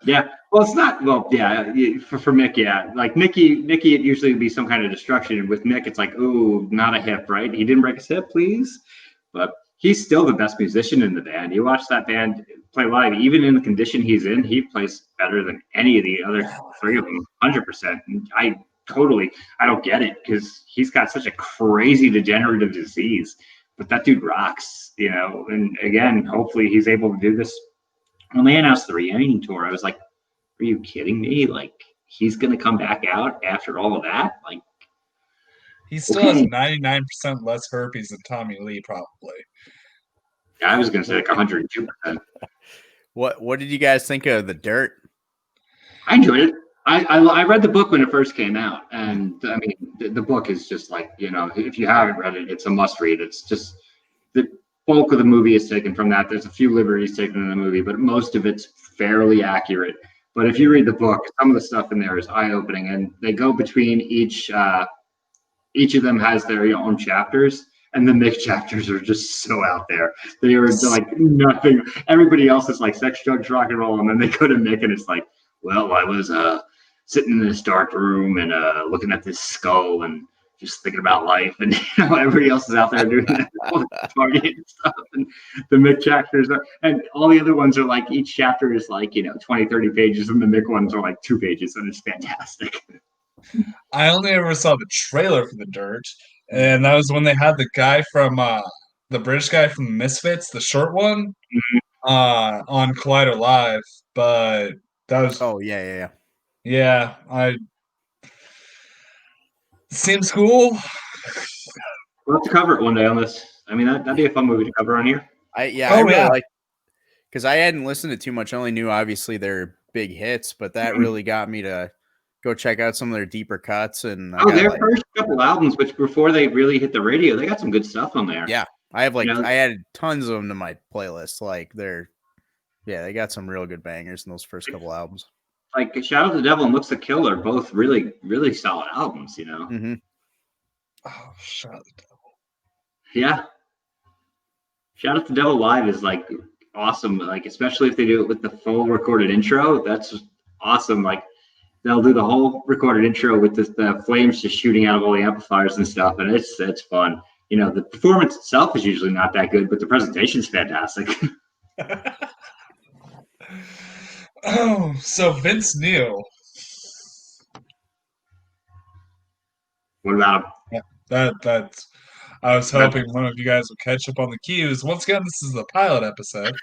Yeah, well, it's not. Well, yeah, for Mick, yeah. Like Nicky, it usually would be some kind of destruction. And with Mick, it's like, ooh, not a hip, right? He didn't break his hip, please. But he's still the best musician in the band. You watch that band play live, even in the condition he's in, he plays better than any of the other three of them, 100%. I don't get it because he's got such a crazy degenerative disease. But that dude rocks, And again, hopefully he's able to do this. When they announced the reunion tour, I was like, are you kidding me? Like, he's going to come back out after all of that? Like, he still has 99% less herpes than Tommy Lee, probably. I was going to say like 102%. What did you guys think of The Dirt? I enjoyed it. I read the book when it first came out. And I mean, the book is just like, if you haven't read it, it's a must read. It's just the bulk of the movie is taken from that. There's a few liberties taken in the movie, but most of it's fairly accurate. But if you read the book, some of the stuff in there is eye-opening, and they go between each of them has their own chapters, and the Mick chapters are just so out there. They are like nothing. Everybody else is like sex, drugs, rock and roll, and then they go to Mick, and it's like, well, I was sitting in this dark room and looking at this skull and just thinking about life, and everybody else is out there doing party and stuff. And the Mick chapters and all the other ones are like, each chapter is like 20, 30 pages, and the Mick ones are like 2 pages, and it's fantastic. I only ever saw the trailer for The Dirt, and that was when they had the guy from the British guy from Misfits, the short one, on Collider Live. But that was I seems cool. We'll have to cover it one day on this. I mean, that'd be a fun movie to cover on here. I really like, because I hadn't listened to too much. I only knew obviously their big hits, but that really got me to go check out some of their deeper cuts. And their first couple albums, which before they really hit the radio, they got some good stuff on there. Yeah, I have I added tons of them to my playlist. Like they got some real good bangers in those first couple albums. Like Shout at the Devil and Looks the Kill are both really, really solid albums, Mm-hmm. Oh, Shout at the Devil. Yeah. Shout at the Devil live is like awesome. Like, especially if they do it with the full recorded intro, that's awesome. Like, they'll do the whole recorded intro with the flames just shooting out of all the amplifiers and stuff, and it's fun. You know, the performance itself is usually not that good, but the presentation's fantastic. Oh, so Vince Neil. What about him? That's. I was hoping one of you guys would catch up on the cues. Once again, this is the pilot episode.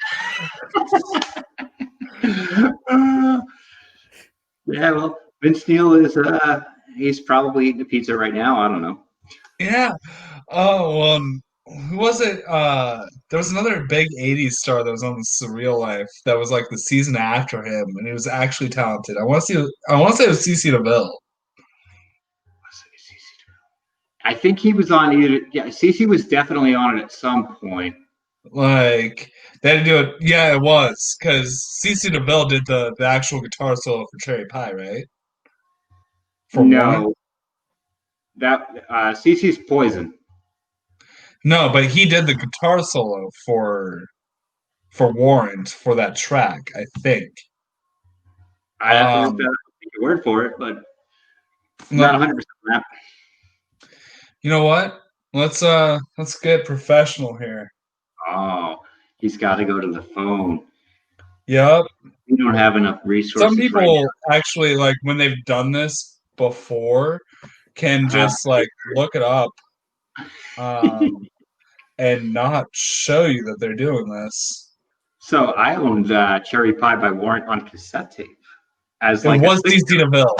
Yeah, well, Vince Neil is he's probably eating a pizza right now. I don't know. Yeah. Oh, who was it? There was another big 80s star that was on the Surreal Life that was like the season after him, and he was actually talented. I want to say it was CC DeVille. I think he was on either. Yeah, Cece was definitely on it at some point. Like they had to do it. Yeah, it was because CC DeVille did the actual guitar solo for Cherry Pie, right? For No, one? that Cece's Poison. No, but he did the guitar solo for Warrant for that track, I think. I have to look that up, take your word for it, but not 100% on that. You know what? Let's get professional here. Oh, he's got to go to the phone. Yep. We don't have enough resources. Some people actually, like, when they've done this before, can just like look it up and not show you that they're doing this. So I owned Cherry Pie by Warrant on cassette tape. As It like was CC DeVille.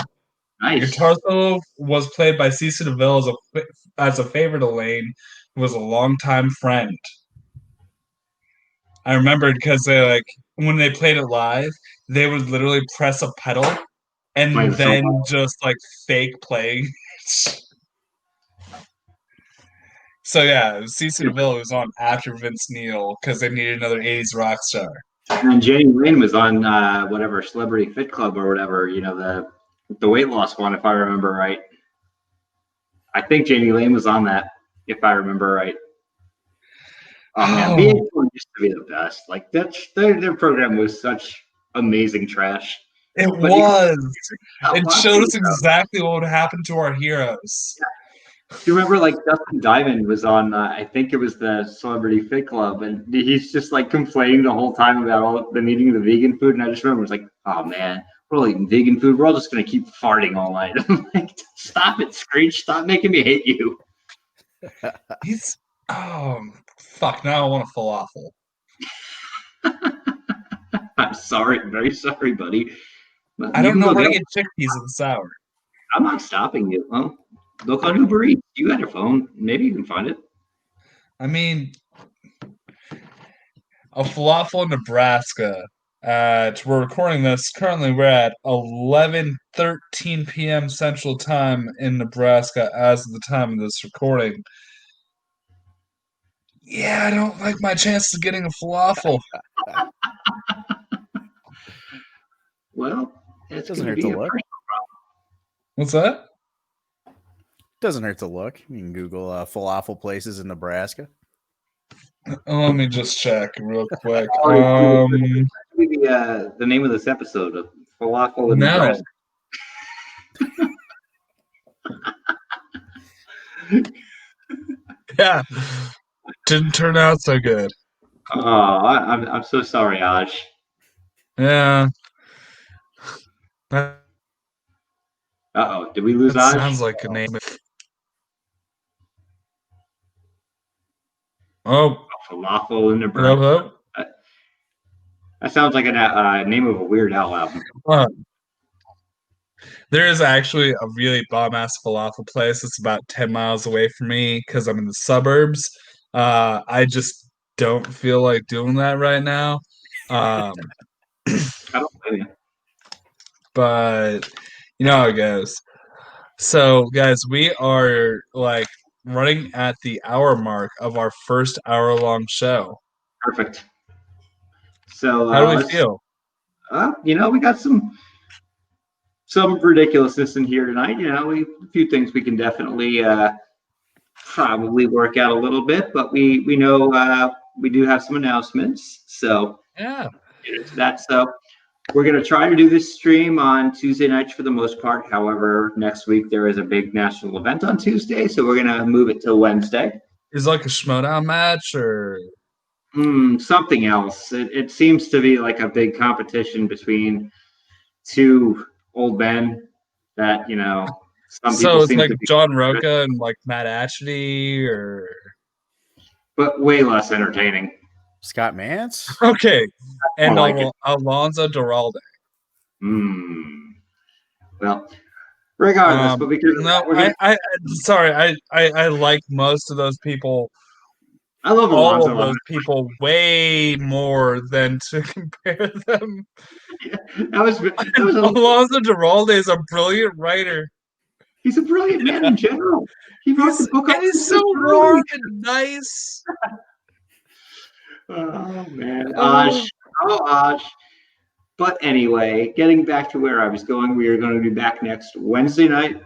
Nice. Guitar solo was played by CC DeVille as a favorite of Lane, who was a longtime friend. I remembered because they when they played it live, they would literally press a pedal and then just like fake playing. So yeah, CC DeVille was on after Vince Neil because they needed another 80s rock star. And Jenny Lane was on whatever Celebrity Fit Club or whatever, you know, the weight loss one, if I remember right. I think Jenny Lane was on that, if I remember right. VH1 used to be the best. Like their program was such amazing trash. It was. It showed us exactly what would happen to our heroes. Yeah. Do you remember like Dustin Diamond was on, I think it was the Celebrity Fit Club, and he's just like complaining the whole time about all them eating the vegan food. And I just remember it was like, oh man, we're all eating vegan food. We're all just going to keep farting all night. I'm like, stop it, Screech. Stop making me hate you. Fuck, now I want a falafel. I'm sorry. Very sorry, buddy. But I don't know where to get chickpeas in sour. I'm not stopping you. Well, look on Uber Eats. You got your phone. Maybe you can find it. I mean, a falafel in Nebraska. We're recording this. Currently, we're at 11:13 p.m. Central Time in Nebraska as of the time of this recording. Yeah, I don't like my chances of getting a falafel. Well, it doesn't hurt to look. What's that? Doesn't hurt to look. You can Google falafel places in Nebraska. Let me just check real quick. The name of this episode of Falafel in Nebraska. Yeah, didn't turn out so good. Oh, I'm so sorry, Aj. Yeah. Uh-oh, did we lose That Aj? Sounds like a name. Oh, Falafel in Nebraska. That sounds like a name of a Weird Al album. There is actually a really bomb-ass falafel place that's about 10 miles away from me because I'm in the suburbs. I just don't feel like doing that right now. I don't blame you. But you know how it goes. So, guys, we are like running at the hour mark of our first hour-long show. Perfect. So how do we feel? We got some ridiculousness in here tonight. A few things we can definitely probably work out a little bit, but we know we do have some announcements. So yeah, get into that. So We're going to try to do this stream on Tuesday nights for the most part. However, next week there is a big national event on Tuesday, so we're going to move it to Wednesday. Is it like a Schmodown match or Something else. It seems to be like a big competition between two old men that, some so people it's seem like to be, John Roca and like Matt Ashley or but way less entertaining. Scott Mance. okay, and More like it. Alonzo Duralde. Well, regardless, but because No, we're gonna, sorry, I like most of those people, I love all Alonzo. of those people, way more than to compare them. That was Alonzo Duralde is a brilliant writer. He's a brilliant man in general. He wrote the book. And he's so warm and nice. Oh man, Osh. Oh, Osh. But anyway, getting back to where I was going, we are going to be back next Wednesday night.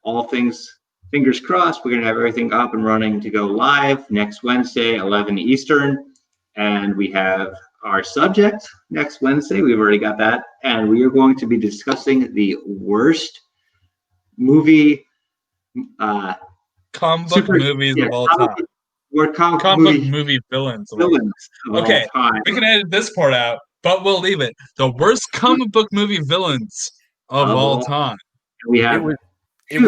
All things, fingers crossed, we're going to have everything up and running to go live next Wednesday, 11 Eastern. And we have our subject next Wednesday. We've already got that. And we are going to be discussing the worst movie, comic book movies of all time. Comic book movie villains. Villains of okay, all time. we can edit this part out, but we'll leave it. The worst comic book movie villains of all time. We have it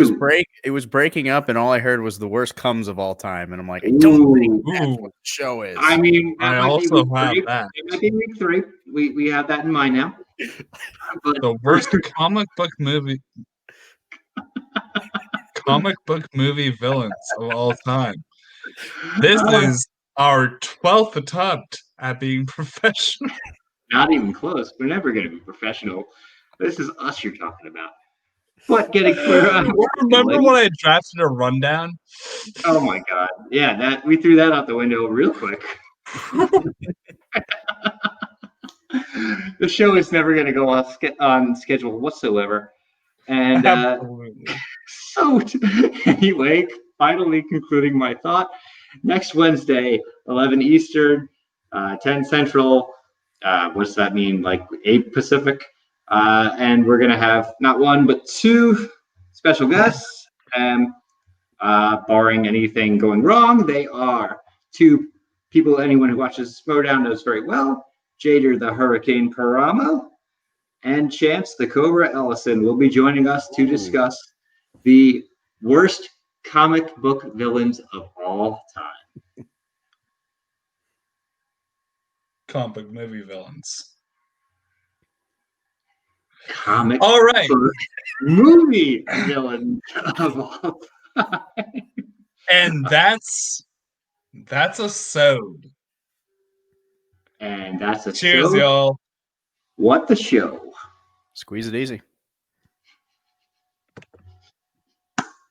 was breaking up, and all I heard was the worst comes of all time, and I'm like, I don't think that's what the show is. I mean, I also have that. It might be week 3. We have that in mind now. But the worst comic book movie villains of all time. This is our 12th attempt at being professional. Not even close. We're never going to be professional. This is us you're talking about. But getting clear on remember when I drafted a rundown? Oh my god. Yeah, that we threw that out the window real quick. The show is never going to go on schedule whatsoever. And so anyway, finally concluding my thought. Next Wednesday, 11 Eastern, 10 Central. What does that mean? Like 8 Pacific? And we're going to have not one, but 2 special guests. Barring anything going wrong, they are 2 people anyone who watches Schmodown knows very well. Jader the Hurricane Paramo and Chance the Cobra Ellison will be joining us to discuss the worst comic book villains of all time. Comic book movie villains. Comic all right. Movie villains of all time. And that's a sode. And that's a cheers, show. y'all. What the show? Squeeze it easy.